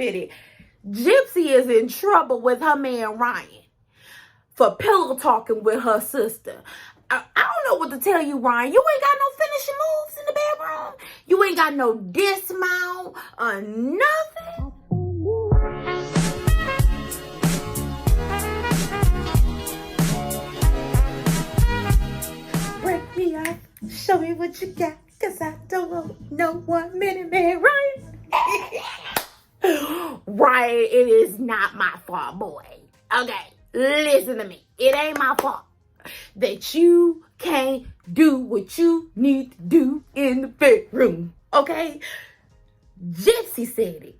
minute. Gypsy is in trouble with her man Ryan for pillow talking with her sister. I don't know what to tell you, Ryan. You ain't got no finishing moves in the bedroom. You ain't got no dismount or nothing. Break me off. Show me what you got. Cause I don't want no 1 minute man, Ryan. Ryan, it is not my fault, boy. Okay, listen to me. It ain't my fault that you can't do what you need to do in the bedroom, okay? Gypsy said it.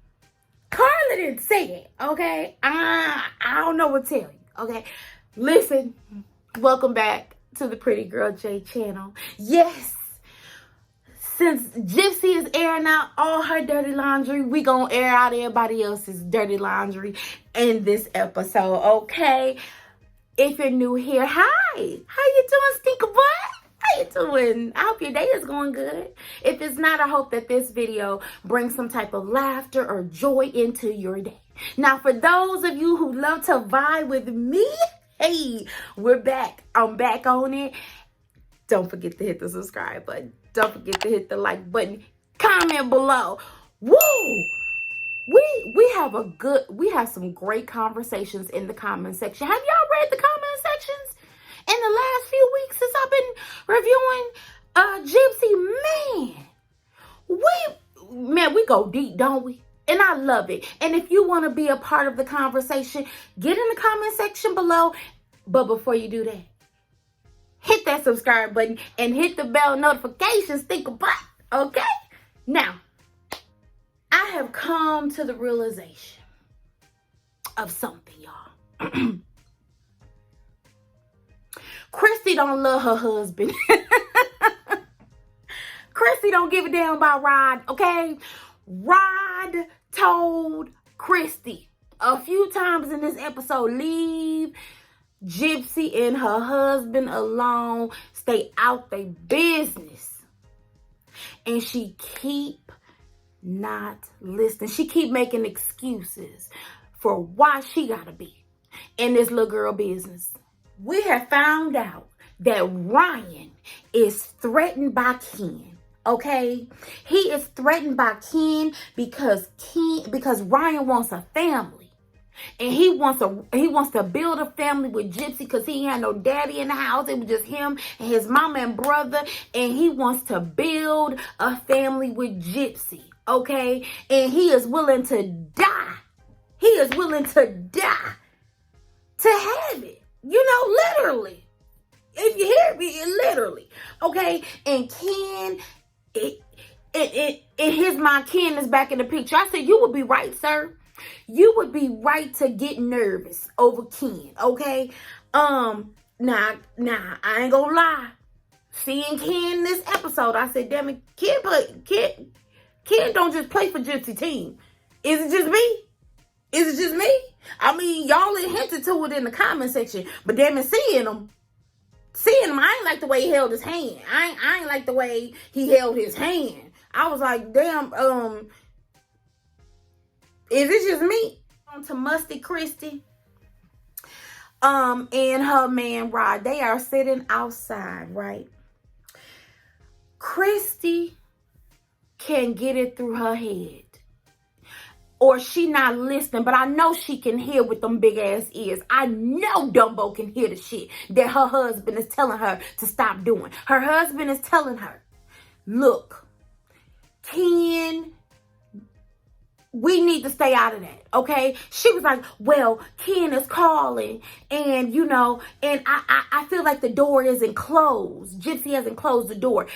Carla didn't say it, okay? I don't know what to tell you, okay? Listen, welcome back to the Pretty Girl J channel. Yes, since Gypsy is airing out all her dirty laundry, we gonna air out everybody else's dirty laundry in this episode, okay? If you're new here, hi. How you doing, stinker butt? How you doing? I hope your day is going good. If it's not, I hope that this video brings some type of laughter or joy into your day. Now, for those of you who love to vibe with me, hey, we're back. I'm back on it. Don't forget to hit the subscribe button. Don't forget to hit the like button. Comment below. Woo! We have some great conversations in the comment section. Have y'all read the comment sections in the last few weeks since I've been reviewing Gypsy? We go deep, don't we? And I love it. And if you want to be a part of the conversation, get in the comment section below. But before you do that, hit that subscribe button and hit the bell notifications. Think about, okay? Now, I have come to the realization of something, y'all. Kristy don't love her husband. Kristy don't give a damn about Rod, okay? Rod told Kristy a few times in this episode, leave Gypsy and her husband alone. Stay out their business. And she keep not listening. She keep making excuses for why she gotta be in this little girl business. We have found out that Ryan is threatened by Ken. Okay, he is threatened by Ken because Ryan wants a family. And he wants to build a family with Gypsy because he ain't had no daddy in the house. It was just him and his mama and brother. And he wants to build a family with Gypsy. Okay? And he is willing to die. He is willing to die to have it. You know, literally. If you hear me, literally. Okay? And Ken, in his mind, Ken is back in the picture. I said, you would be right, sir. You would be right to get nervous over Ken, okay? Now, I ain't gonna lie. Seeing Ken in this episode, I said, damn it, Ken don't just play for Gypsy team. Is it just me? Is it just me? I mean, y'all hinted to it in the comment section, but damn it, seeing him, I ain't like the way he held his hand. I ain't like the way he held his hand. I was like, damn, is it just me? On to Musty Kristy and her man Rod. They are sitting outside, right? Kristy can get it through her head. Or she not listening, but I know she can hear with them big ass ears. I know Dumbo can hear the shit that her husband is telling her to stop doing. Her husband is telling her, look, Ken, we need to stay out of that, okay? She was like, well, Ken is calling, and, you know, and I feel like the door isn't closed. Gypsy hasn't closed the door.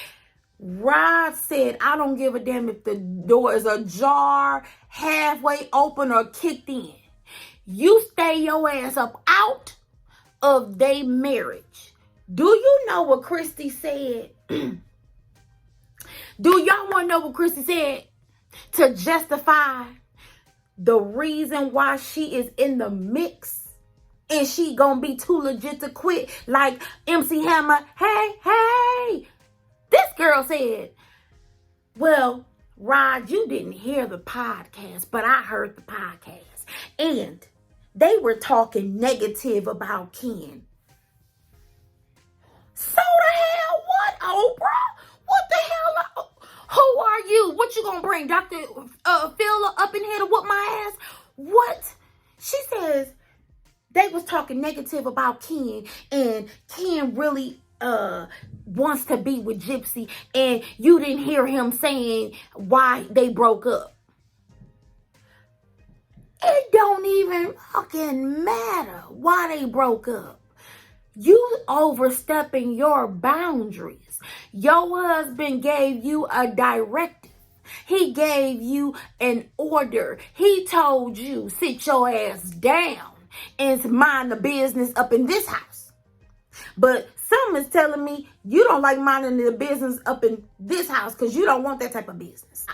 Rod said, I don't give a damn if the door is ajar, halfway open, or kicked in. You stay your ass up out of their marriage. Do you know what Kristy said? Do y'all want to know what Kristy said? To justify the reason why she is in the mix and she gonna be too legit to quit. Like MC Hammer, hey, this girl said, well, Rod, you didn't hear the podcast, but I heard the podcast. And they were talking negative about Ken. So the hell what, Oprah? What the hell? Who are you? What you gonna bring Dr. Phil up in here to whoop my ass? What? She says they was talking negative about Ken, and Ken really wants to be with Gypsy, and you didn't hear him saying why they broke up. It don't even fucking matter why they broke up. You overstepping your boundaries. Your husband gave you a directive. He gave you an order. He told you, sit your ass down and mind the business up in this house. But some is telling me you don't like minding the business up in this house because you don't want that type of business.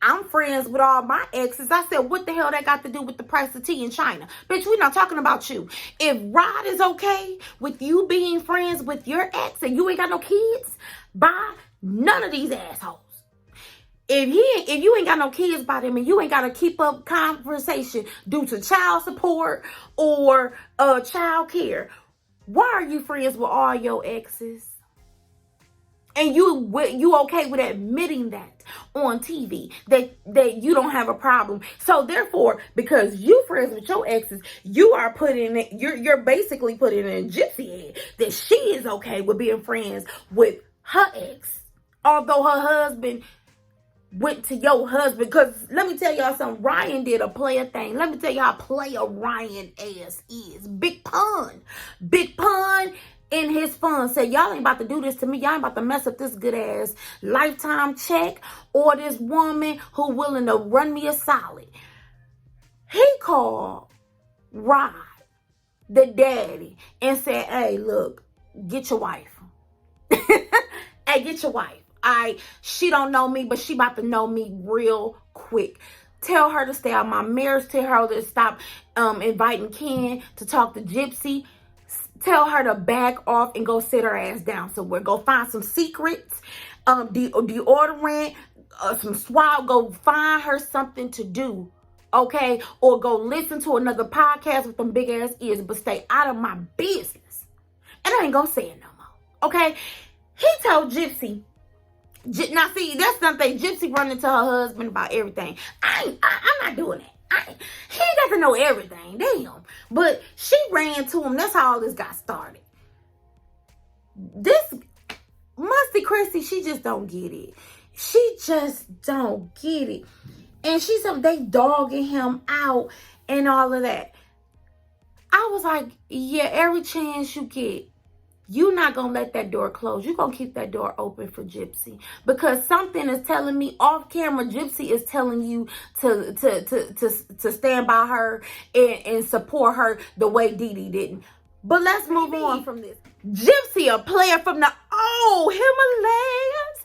I'm friends with all my exes. I said, what the hell that got to do with the price of tea in China? Bitch, we're not talking about you. If Rod is okay with you being friends with your ex and you ain't got no kids, by none of these assholes. If you ain't got no kids by them and you ain't got to keep up conversation due to child support or child care, why are you friends with all your exes? And you okay with admitting that on TV, that you don't have a problem. So therefore, because you friends with your exes, you are putting it, you're basically putting it in Gypsy head that she is okay with being friends with her ex. Although her husband went to your husband, because let me tell y'all something, Ryan did a player thing. Let me tell you how player Ryan ass is. Big pun in his fun said, y'all ain't about to do this to me. Y'all ain't about to mess up this good ass lifetime check or this woman who willing to run me a solid. He called Rod, the daddy, and said, hey, look, get your wife. Hey, get your wife. She don't know me, but she about to know me real quick. Tell her to stay out my marriage. Tell her to stop inviting Ken to talk to Gypsy. Tell her to back off and go sit her ass down somewhere. Go find some secrets, deodorant, some swab. Go find her something to do, okay? Or go listen to another podcast with them big ass ears, but stay out of my business. And I ain't gonna say it no more, okay? He told Gypsy. Now see, that's something. Gypsy running to her husband about everything. I'm not doing that. He ain't got to know everything, damn. But she ran to him. That's how all this got started. This musty Kristy, she just don't get it. She just don't get it. And she said they dogging him out and all of that. I was like, yeah, every chance you get, you're not going to let that door close. You're going to keep that door open for Gypsy. Because something is telling me off camera, Gypsy is telling you to stand by her and support her the way Dee Dee didn't. But let's move on from this. Gypsy, a player from the Himalayas.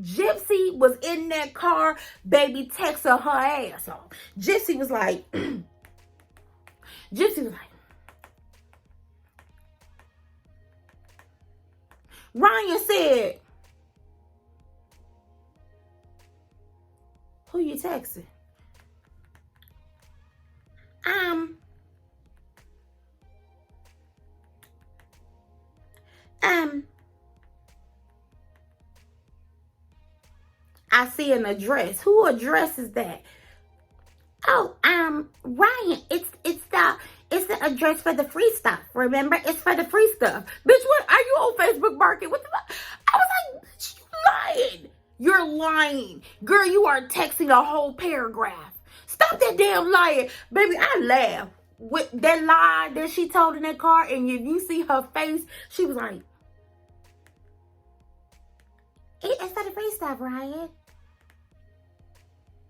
Gypsy was in that car, baby, texting her ass off. Gypsy was like, Ryan said, who you texting? I see an address. Who address is that? Oh, Ryan, it's the address for the free stuff. Remember, it's for the free stuff. Bitch, what are you on Facebook Market? What the fuck? I was like, bitch, you lying. You're lying. Girl, you are texting a whole paragraph. Stop that damn lying. Baby, I laugh. With that lie that she told in that car, and if you see her face, she was like, it's for the free stuff, Ryan.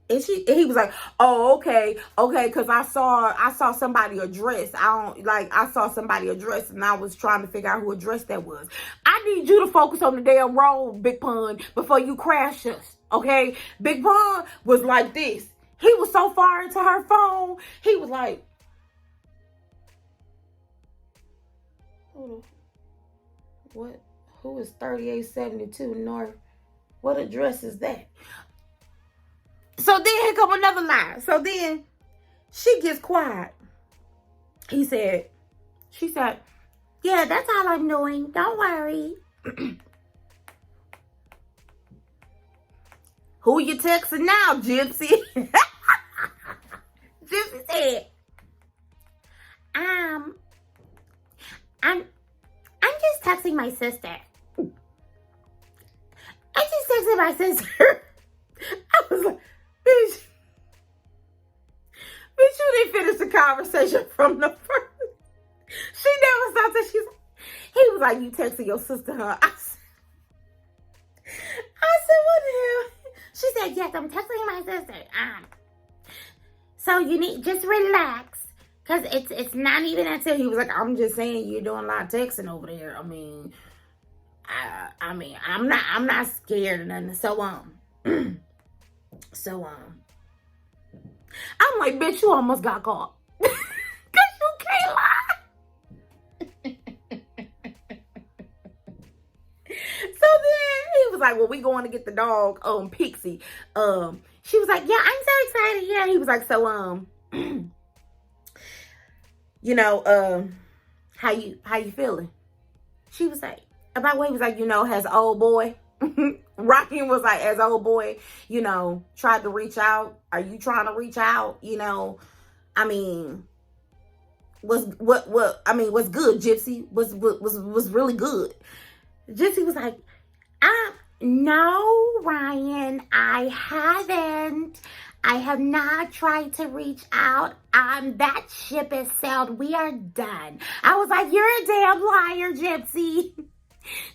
And he was like, oh, okay, because I saw somebody address. I saw somebody address, and I was trying to figure out who address that was. I need you to focus on the damn road, Big Pun, before you crash us, okay? Big Pun was like this. He was so far into her phone, he was like, what? Who is 3872 North? What address is that? So then here come another lie. So then she gets quiet. She said, yeah, that's all I'm doing. Don't worry. Who you texting now, Gypsy? Gypsy said, I'm just texting my sister. I just texted my sister. I was like, bitch, you didn't finish the conversation from the first. She never stopped it. He was like, you texting your sister, huh? I said, what the hell? She said, yes, I'm texting my sister. So you need, just relax. Because it's not even until he was like, I'm just saying you're doing a lot of texting over there. I mean, I'm not scared or nothing. So, I'm like, bitch, you almost got caught. Because you can't lie. So then he was like, well, we going to get the dog, Pixie. She was like, yeah, I'm so excited. Yeah, he was like, so, you know, how you feeling? She was like, about what he was like, you know, has old boy. Ryan was like, as old boy, you know, tried to reach out. Are you trying to reach out? You know, I mean, what's good, Gypsy? Was really good. Gypsy was like, no, Ryan, I haven't. I have not tried to reach out. That ship has sailed. We are done. I was like, you're a damn liar, Gypsy.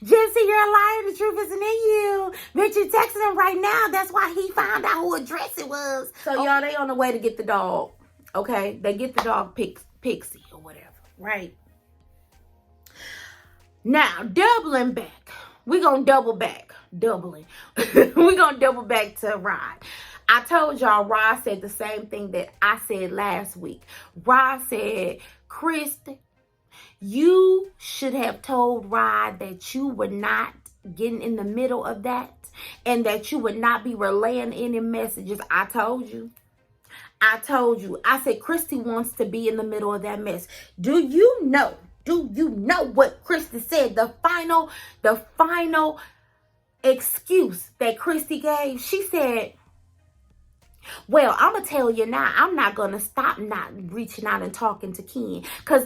Gypsy, you're a liar. The truth isn't in you. Bitch, you're texting him right now. That's why he found out who address it was. So, y'all, they on the way to get the dog. Okay? They get the dog Pixie or whatever. Right? Now, doubling back. We're going to double back. Doubling. We're going to double back to Rod. I told y'all Rod said the same thing that I said last week. Rod said, Kristy, you should have told Rod that you were not getting in the middle of that and that you would not be relaying any messages. I told you. I said, Kristy wants to be in the middle of that mess. Do you know what Kristy said? The final excuse that Kristy gave. She said, well, I'm going to tell you now, I'm not going to stop not reaching out and talking to Ken. Because,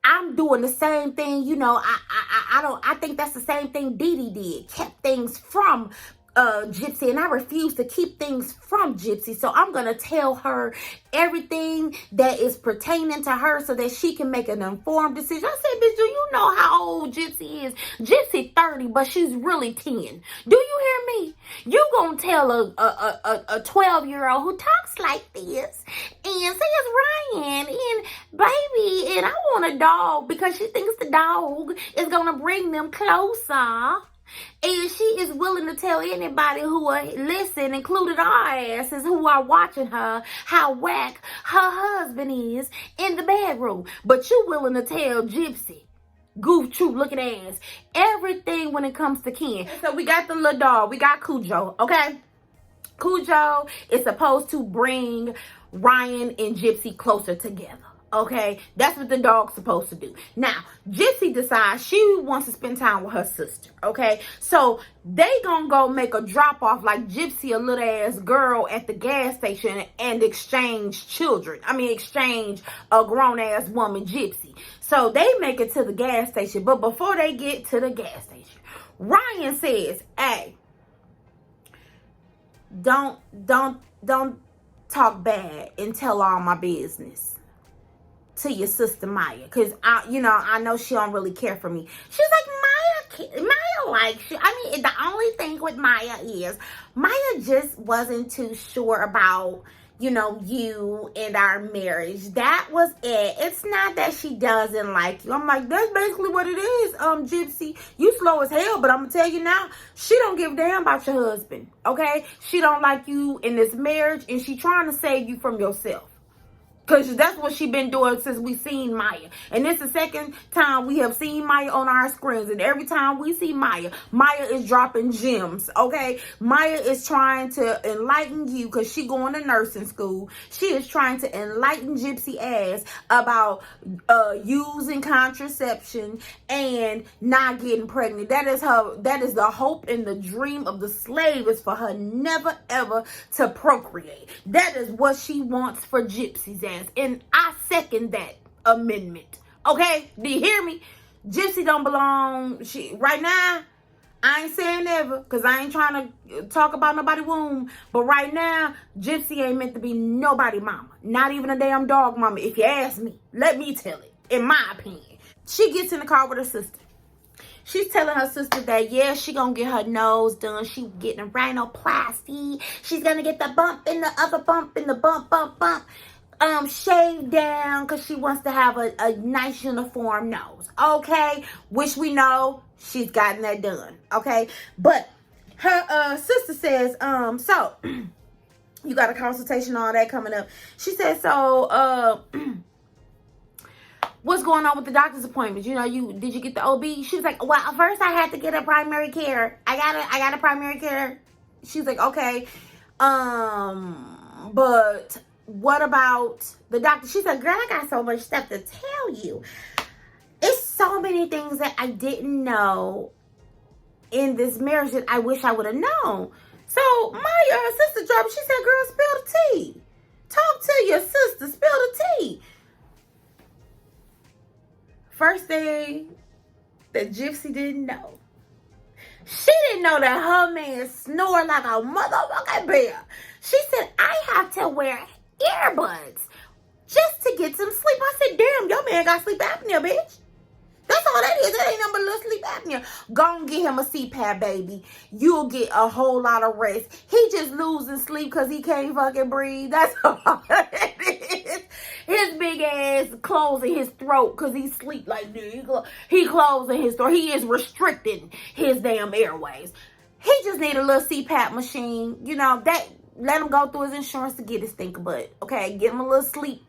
I'm doing the same thing, you know, I think that's the same thing Dee Dee did. Kept things from Gypsy, and I refuse to keep things from Gypsy. So I'm going to tell her everything that is pertaining to her so that she can make an informed decision. I said, bitch, do you know how old Gypsy is? Gypsy 30, but she's really 10. Do you hear me? You going to tell a 12-year-old who talks like this and says Ryan and baby, and I want a dog because she thinks the dog is going to bring them closer. And she is willing to tell anybody who will listen, including our asses who are watching her, how whack her husband is in the bedroom. But you willing to tell Gypsy, goof troop looking ass, everything when it comes to Ken. So we got the little dog. We got Cujo, okay? Cujo is supposed to bring Ryan and Gypsy closer together. Okay, that's what the dog's supposed to do. Now, Gypsy decides she wants to spend time with her sister. Okay, so they gonna go make a drop off like Gypsy, a little ass girl at the gas station, and exchange children. Exchange a grown ass woman, Gypsy. So they make it to the gas station, but before they get to the gas station, Ryan says, "Hey, don't talk bad and tell all my business to your sister Maya, because I know she don't really care for me." She's like, Maya likes you. The only thing with Maya is Maya just wasn't too sure about you and our marriage. That was it. It's not that she doesn't like you. I'm like, that's basically what it is, Gypsy. You slow as hell, but I'm gonna tell you now, she don't give a damn about your husband. Okay, she don't like you in this marriage, and she trying to save you from yourself. Because that's what she been doing since we seen Maya. And this is the second time we have seen Maya on our screens. And every time we see Maya, Maya is dropping gems, okay? Maya is trying to enlighten you because she going to nursing school. She is trying to enlighten Gypsy ass about using contraception and not getting pregnant. That is the hope and the dream of the slave, is for her never ever to procreate. That is what she wants for Gypsy's ass. And I second that amendment. Okay? Do you hear me? Gypsy don't belong. Right now, I ain't saying never, because I ain't trying to talk about nobody's womb. But right now, Gypsy ain't meant to be nobody mama. Not even a damn dog mama, if you ask me. Let me tell it, in my opinion. She gets in the car with her sister. She's telling her sister that, yeah, she gonna get her nose done. She getting a rhinoplasty. She's gonna get the bump and the other bump and the bump. Shaved down because she wants to have a nice uniform nose. Okay? Which we know she's gotten that done. Okay? But her sister says, so you got a consultation, all that coming up. She said, so what's going on with the doctor's appointments? You know, did you get the OB? She was like, well, first I had to get a primary care. I got a primary care. She's like, okay. But what about the doctor? She said, girl, I got so much stuff to tell you. It's so many things that I didn't know in this marriage that I wish I would have known. So my sister dropped. She said, girl, spill the tea. Talk to your sister. Spill the tea. First thing that Gypsy didn't know. She didn't know that her man snored like a motherfucking bear. She said, I have to wear earbuds just to get some sleep. I said, damn, your man got sleep apnea, bitch. That's all that is. That ain't nothing but a little sleep apnea. Go and get him a CPAP, baby. You'll get a whole lot of rest. He just losing sleep because he can't fucking breathe. That's all it is. His big ass closing his throat because he sleep like this. He closing his throat. He is restricting his damn airways. He just need a little CPAP machine. You know, that. Let him go through his insurance to get his stink butt. Okay, give him a little sleep.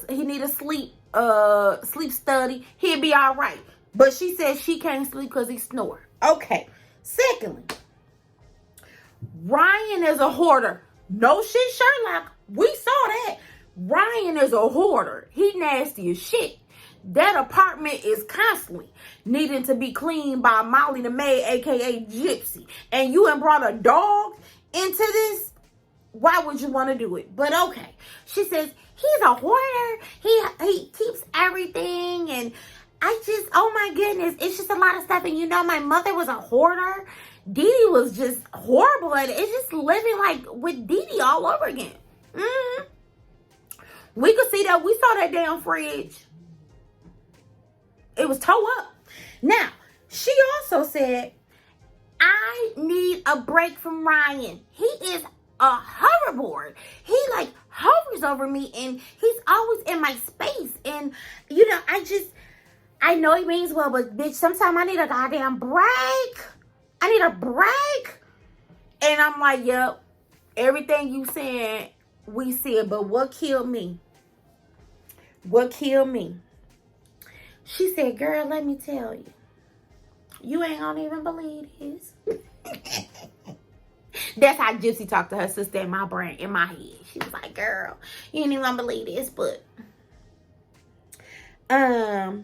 He need a sleep study. He'll be all right. But she said she can't sleep because he snore. Okay. Secondly, Ryan is a hoarder. No shit, Sherlock. We saw that. Ryan is a hoarder. He nasty as shit. That apartment is constantly needing to be cleaned by Molly the maid, aka Gypsy. And you ain't brought a dog into this? Why would you want to do it? But okay. She says, he's a hoarder. He keeps everything. And I just, oh my goodness, it's just a lot of stuff. And you know, my mother was a hoarder. Dee Dee was just horrible at it. It's just living like with Dee Dee all over again. We could see that. We saw that damn fridge. It was tore up. Now, she also said, I need a break from Ryan. He is a hoverboard. He like hovers over me and he's always in my space. And, you know, I know he means well, but bitch, sometimes I need a goddamn break. I need a break. And I'm like, yep, everything you said, we said. But what killed me? What killed me? She said, girl, let me tell you. You ain't gonna even believe this. That's how Gypsy talked to her sister in my brain, in my head. She was like, girl, you ain't even gonna believe this, but I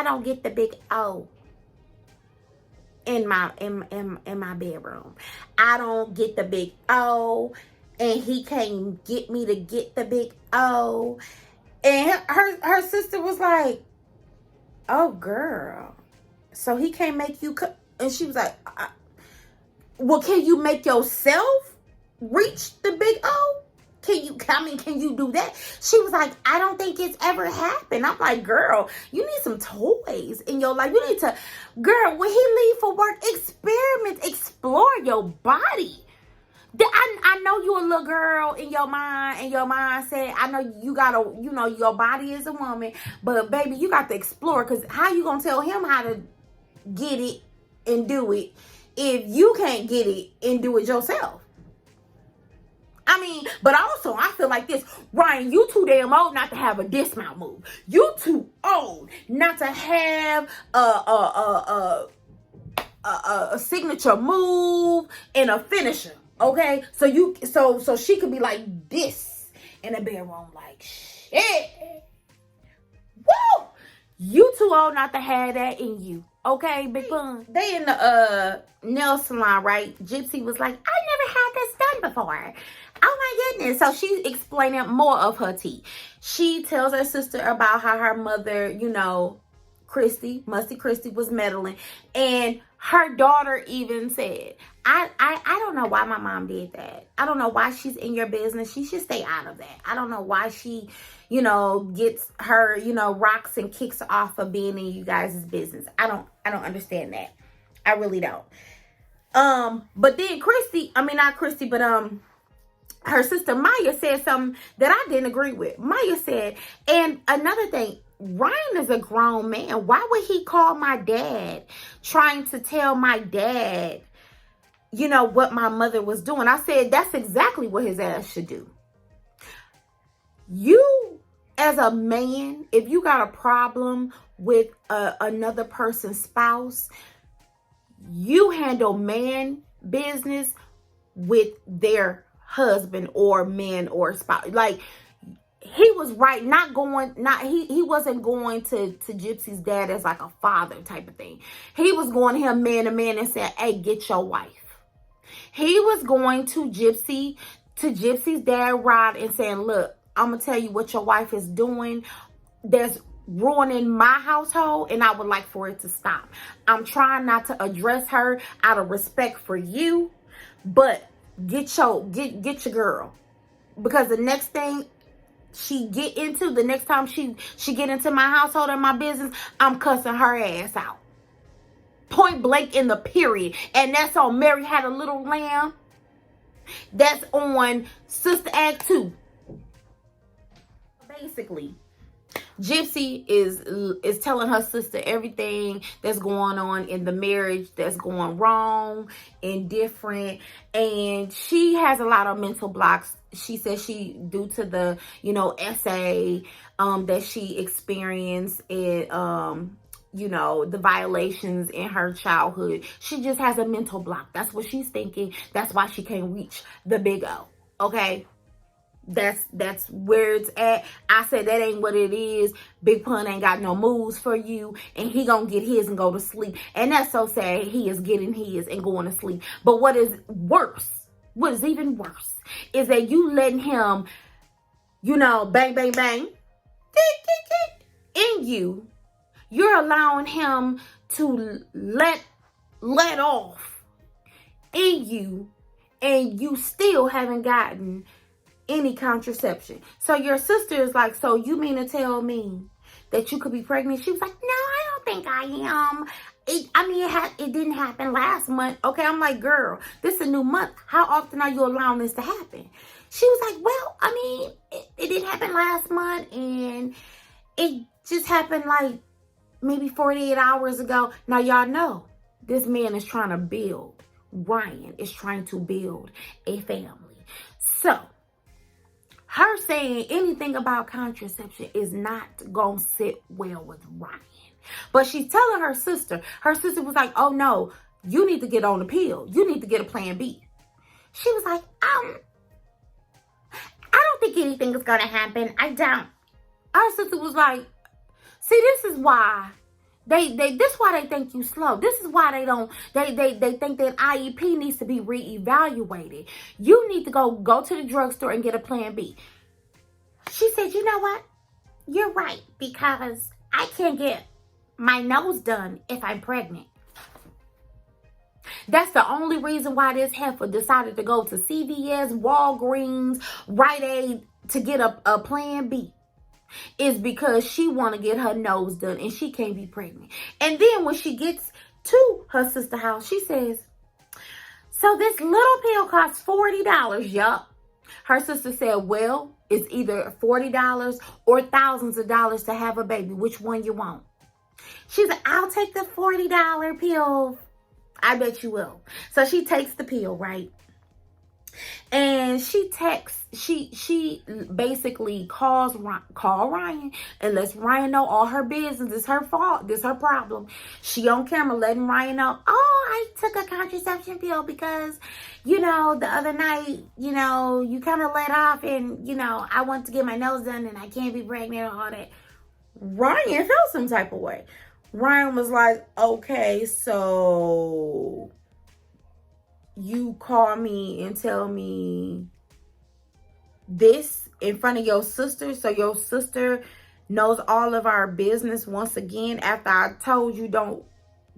don't get the big O in my bedroom. I don't get the big O. And he can't get me to get the big O. And her sister was like, oh, girl. So he can't make you... And she was like, well, can you make yourself reach the big O? Can you do that? She was like, I don't think it's ever happened. I'm like, girl, you need some toys in your life. You need to... Girl, when he leave for work, experiment, explore your body. I know you a little girl in your mind, and your mindset. I know you gotta, you know, your body is a woman, but baby, you got to explore. Because how you gonna tell him how to get it and do it if you can't get it and do it yourself? I mean, but also I feel like this, Ryan, you too damn old not to have a dismount move. You too old not to have a signature move and a finisher. Okay, so she could be like this in the bedroom, like shit. Woo! You too old not to have that in you. Okay, Big Pun. They in the nail salon, right? Gypsy was like, I never had this done before. Oh my goodness. So she's explaining more of her tea. She tells her sister about how her mother, you know, Kristy, Musty Kristy, was meddling. And her daughter even said, I don't know why my mom did that. I don't know why she's in your business. She should stay out of that. I don't know why she, you know, gets her, you know, rocks and kicks off of being in you guys' business. I don't understand that. I really don't. But then Kristy, I mean, not Kristy, but her sister Maya said something that I didn't agree with. Maya said, and another thing, Ryan is a grown man. Why would he call my dad trying to tell my dad, you know, what my mother was doing? I said, that's exactly what his ass should do. You, as a man, if you got a problem with another person's spouse, you handle man business with their husband or man or spouse. Like, he was right, he wasn't going to Gypsy's dad as like a father type of thing. He was going to him man to man and said, hey, get your wife. He was going to Gypsy's dad, Rod, and saying, look, I'm gonna tell you what your wife is doing that's ruining my household, and I would like for it to stop. I'm trying not to address her out of respect for you, but get your girl, because the next thing the next time she get into my household and my business, I'm cussing her ass out. Point blank in the period. And that's on Mary Had a Little Lamb. That's on Sister Act 2. Basically, Gypsy is telling her sister everything that's going on in the marriage that's going wrong and different, and she has a lot of mental blocks. She says she, due to the, you know, essay that she experienced, you know, the violations in her childhood, she just has a mental block. That's what she's thinking. That's why she can't reach the big O. Okay. That's where it's at. I said that ain't what it is. Big Pun ain't got no moves for you, and he gonna get his and go to sleep. And that's so sad. He is getting his and going to sleep. But what is even worse is that you letting him, you know, bang bang bang in you. You're allowing him to let off in you, and you still haven't gotten any contraception. So your sister is like, so you mean to tell me that you could be pregnant? She was like, no, I don't think I am. It didn't happen last month. Okay, I'm like, girl, this is a new month. How often are you allowing this to happen? She was like, well, it didn't happen last month, and it just happened like maybe 48 hours ago. Now, y'all know this man is trying to build. Ryan is trying to build a family. So her saying anything about contraception is not going to sit well with Ryan. But she's telling her sister. Her sister was like, oh, no, you need to get on the pill. You need to get a plan B. She was like, I don't think anything is going to happen. I don't. Her sister was like, see, this is why this why they think you slow. This is why they think that IEP needs to be reevaluated. You need to go to the drugstore and get a plan B. She said, you know what? You're right, because I can't get my nose done if I'm pregnant. That's the only reason why this heifer decided to go to CVS, Walgreens, Rite Aid to get a plan B. Is because she want to get her nose done and she can't be pregnant. And then when she gets to her sister's house, she says, so this little pill costs $40. Yup. Her sister said, well, it's either $40 or thousands of dollars to have a baby. Which one you want? She said, I'll take the $40 pill. I bet you will. So she takes the pill, right? And she basically call Ryan and lets Ryan know all her business. It's her fault. This her problem. She on camera letting Ryan know, oh, I took a contraception pill because, the other night, you kind of let off and, I want to get my nose done and I can't be pregnant and all that. Ryan felt some type of way. Ryan was like, okay, so you call me and tell me this in front of your sister, so your sister knows all of our business once again after I told you don't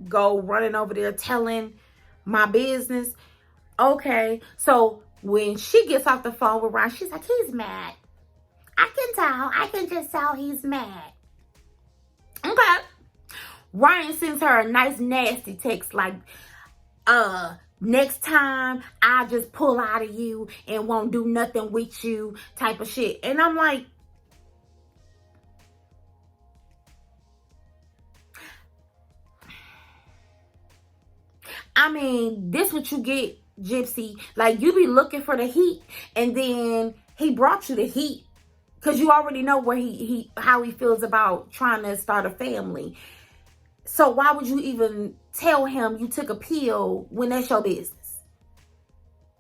go running over there telling my business. Okay, so when she gets off the phone with Ryan, she's like, he's mad. I can just tell he's mad. Okay. Ryan sends her a nice nasty text like, next time I just pull out of you and won't do nothing with you type of shit. And I'm like, I mean, this what you get, Gypsy. Like, you be looking for the heat and then he brought you the heat because you already know where how he feels about trying to start a family. So why would you even tell him you took a pill when that's your business?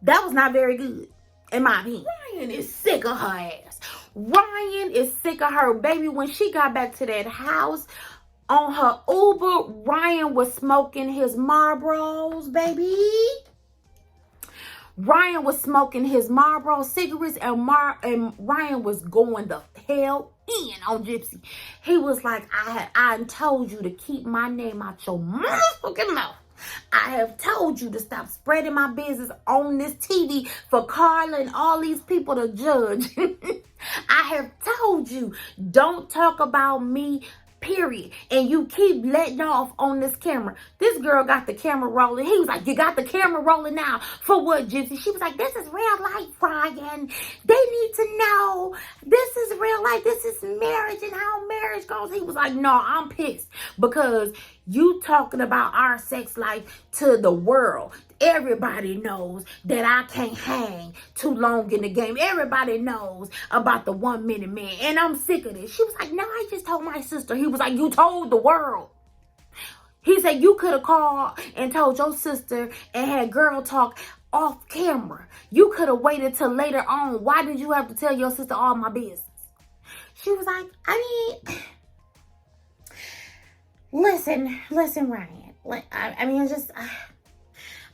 That was not very good, in my opinion. Ryan is sick of her ass. Ryan is sick of her. Baby, when she got back to that house, on her Uber, Ryan was smoking his Marlboros, baby. Ryan was smoking his Marlboro cigarettes and Ryan was going the hell in on Gypsy. He was like, I told you to keep my name out your motherfucking mouth. I have told you to stop spreading my business on this TV for Carla and all these people to judge. I have told you, don't talk about me, period. And you keep letting off on this camera. This girl got the camera rolling. He was like, you got the camera rolling now. For what, Gypsy? She was like, this is real life, Ryan. They need to know this is real life. This is marriage and how marriage goes. He was like, no, I'm pissed because you talking about our sex life to the world. Everybody knows that I can't hang too long in the game. Everybody knows about the 1 minute man. And I'm sick of this. She was like, no, I just told my sister. He was like, you told the world. He said, you could have called and told your sister and had girl talk off camera. You could have waited till later on. Why did you have to tell your sister all my business? She was like, listen, Ryan.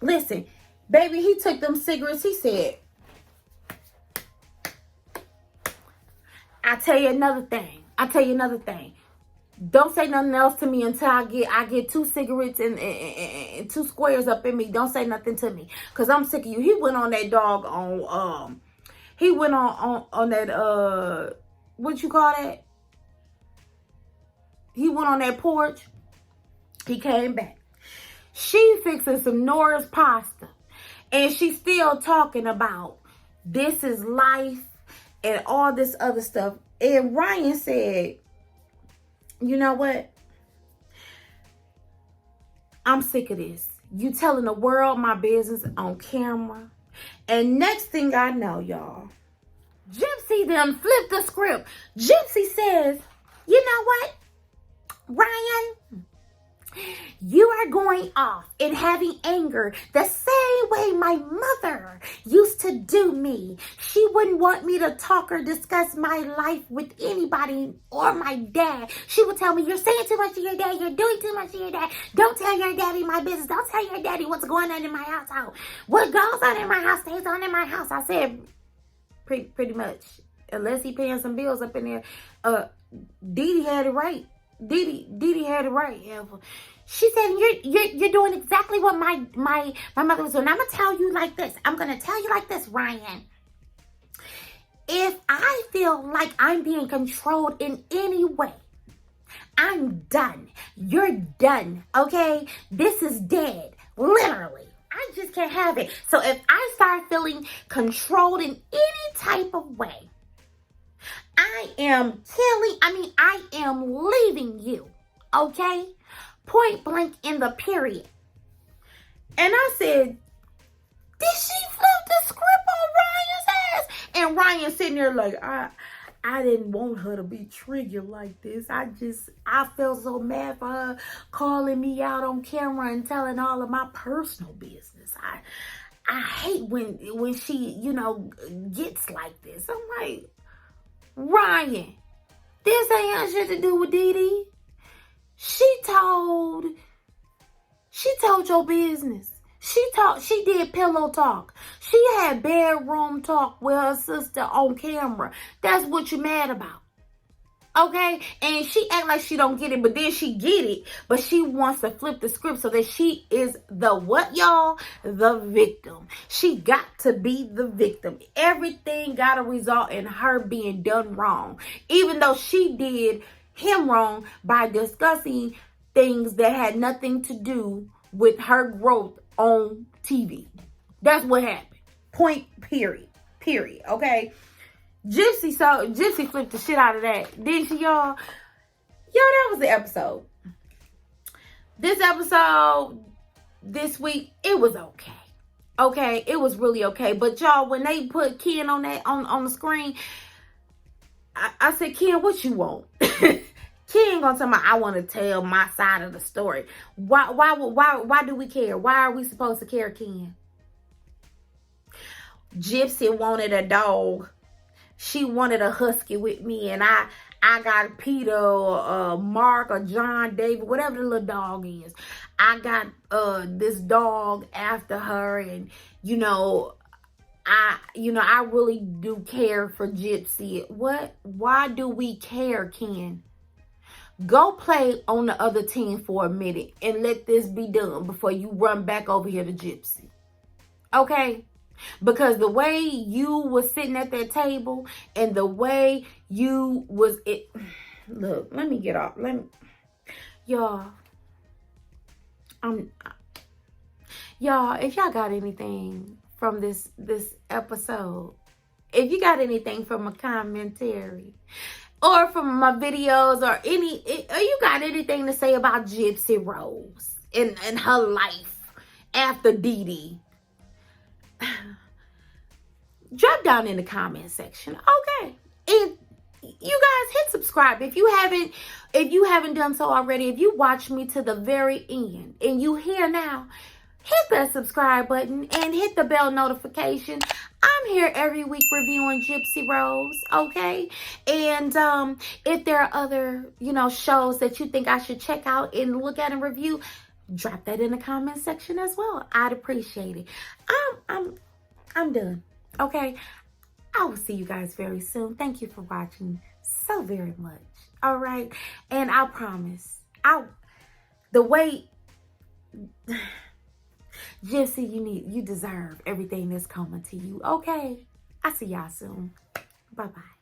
Listen, baby, he took them cigarettes. He said, I tell you another thing. Don't say nothing else to me until I get 2 cigarettes and 2 squares up in me. Don't say nothing to me, cause I'm sick of you. He went on that dog on he went on that what you call that? He went on that porch. He came back. She fixing some Nora's pasta. And she's still talking about this is life and all this other stuff. And Ryan said, you know what? I'm sick of this. You telling the world my business on camera. And next thing I know, y'all, Gypsy done flipped the script. Gypsy says, you know what, Ryan? You are going off and having anger the same way my mother used to do me. She wouldn't want me to talk or discuss my life with anybody or my dad. She would tell me, you're saying too much to your dad. You're doing too much to your dad. Don't tell your daddy my business. Don't tell your daddy what's going on in my household. What goes on in my house stays on in my house. I said, pretty much. Unless he paying some bills up in there. Didi had it right. Didi had it right. She said, you're doing exactly what my mother was doing. I'm gonna tell you like this. Ryan. If I feel like I'm being controlled in any way, I'm done. You're done. Okay? This is dead. Literally. I just can't have it. So if I start feeling controlled in any type of way, I am leaving you, okay? Point blank in the period. And I said, did she flip the script on Ryan's ass? And Ryan sitting there like, I didn't want her to be triggered like this. I felt so mad for her calling me out on camera and telling all of my personal business. I hate when she, gets like this. I'm like, Ryan, this ain't got shit to do with Dee Dee. She told your business. She did pillow talk. She had bedroom talk with her sister on camera. That's what you mad about. Okay? And she act like she don't get it, but then she get it. But she wants to flip the script so that she is the what, y'all? The victim. She got to be the victim. Everything got to result in her being done wrong. Even though she did him wrong by discussing things that had nothing to do with her growth on TV. That's what happened. Point, period. Okay? Gypsy flipped the shit out of that. Didn't she, y'all? Yo, that was the episode. This episode, this week, it was okay. Okay? It was really okay. But y'all, when they put Ken on the screen, I said, Ken, what you want? Ken gonna tell me I want to tell my side of the story. Why do we care? Why are we supposed to care, Ken? Gypsy wanted a dog. She wanted a husky with me, and I got Peter or Mark or John, David, whatever the little dog is. I got this dog after her, and I really do care for Gypsy. What? Why do we care, Ken? Go play on the other team for a minute and let this be done before you run back over here to Gypsy. Okay? Because the way you was sitting at that table and the way you was it. Look, let me get off. Y'all. Y'all, if y'all got anything from this episode, if you got anything from a commentary, or from my videos, or you got anything to say about Gypsy Rose and her life after Dee Dee, drop down in the comment section. Okay. And you guys hit subscribe if you haven't done so already. If you watch me to the very end and you here now, hit that subscribe button and hit the bell notification. I'm here every week reviewing Gypsy Rose, okay? And if there are other, shows that you think I should check out and look at and review, drop that in the comment section as well. I'd appreciate it. I'm done, okay? I will see you guys very soon. Thank you for watching so very much, all right? And I promise, the way... Gypsy, you deserve everything that's coming to you, okay? I'll see y'all soon. Bye-bye.